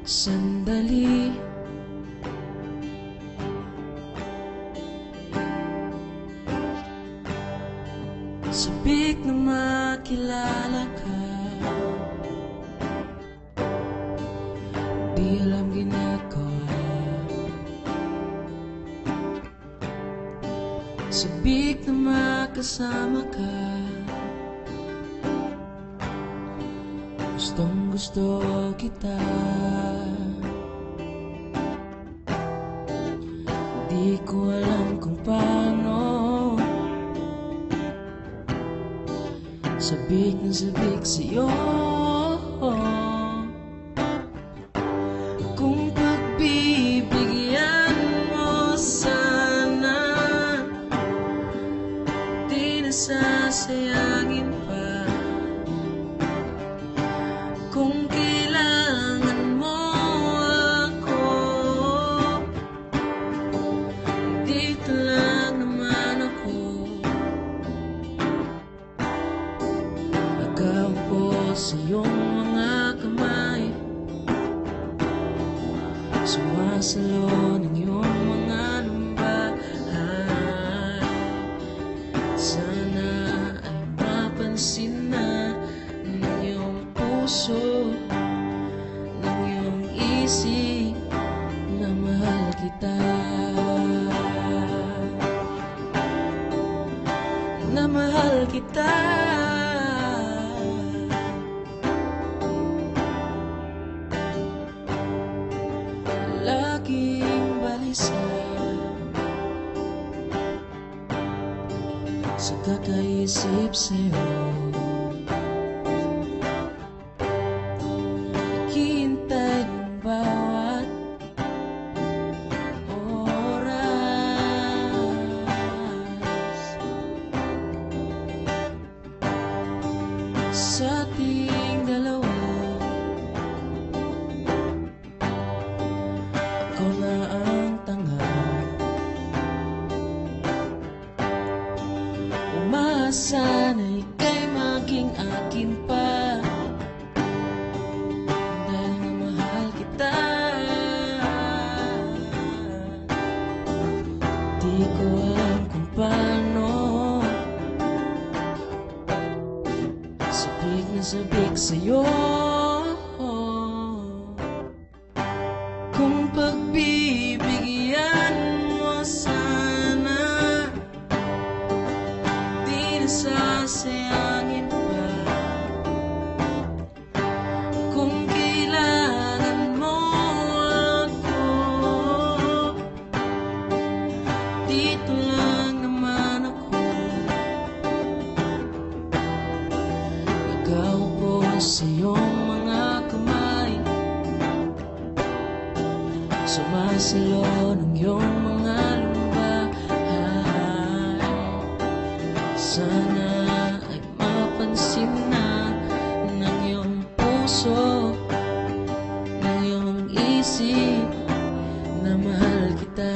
sandali. Sabik na makilala ka, di alam ginagawa. Sabik na makasama ka, gustong gusto kita. Di ko alam kung paano, sabik na sabik sa'yo. Kung pagbibigyan mo sana, di nasasayangin pa. Kung kailangan mo ako, dito lang naman ako. Nakaupo sa iyong mga kamay, sumasalo ng iyong mga lumbahay. Sana ay mapansin na ng iyong puso, ng iyong isip, na mahal kita, na mahal kita. Laging balisa sa kakaisip sa'yo, naghihintay ng bawat oras sa ating dalawa. Ako na ang tanga, umasa na ika'y maging akin pa, dahil na mahal kita. Di ko alam kung paano, sabik na sabik sa'yo. Kung pagbibigyan mo sana, di nasasayangin pa. Kung kailangan mo ako, dito lang naman ako. Nakaupo sa iyong mga kamay, sumasalo ng iyong mga lumbahay. Sana ay mapansin na ng iyong puso, ng iyong isip, na mahal kita.